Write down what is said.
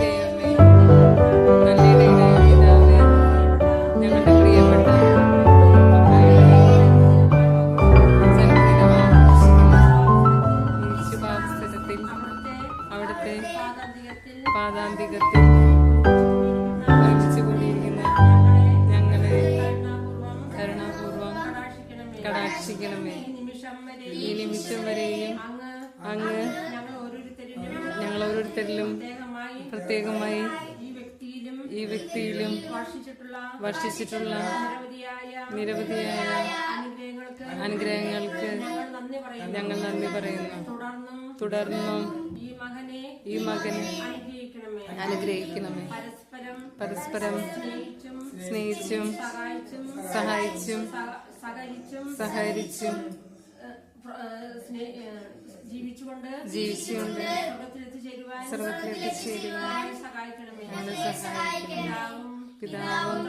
ദൈവമേ, നല്ല ഇടയനായ പിതാവേ, ഞങ്ങളുടെ പ്രിയപ്പെട്ട ഈ ശുഭാവസരത്തിൽ അവിടുത്തെ പാദാന്തികത്തിൽ ഒരുമിച്ച് കൂടിയിരിക്കുന്ന ഞങ്ങളെ കരുണാപൂർവം കടാക്ഷിക്കണമേ. ഈ നിമിഷം വരെയും അങ്ങ് ഞങ്ങൾ ഓരോരുത്തരിലും പ്രത്യേകമായി ഈ വ്യക്തിയിലും വർഷിച്ചിട്ടുള്ള നിരവധിയായ അനുഗ്രഹങ്ങൾക്ക് ഞങ്ങൾ നന്ദി പറയുന്നു. തുടർന്നും ഈ മകനെ അനുഗ്രഹിക്കണമേ. പരസ്പരം സ്നേഹിച്ചും സഹായിച്ചും സഹകരിച്ചും ജീവിച്ചുകൊണ്ട് സർവത്തിലെത്തിച്ചേരുവാൻ പിതാവും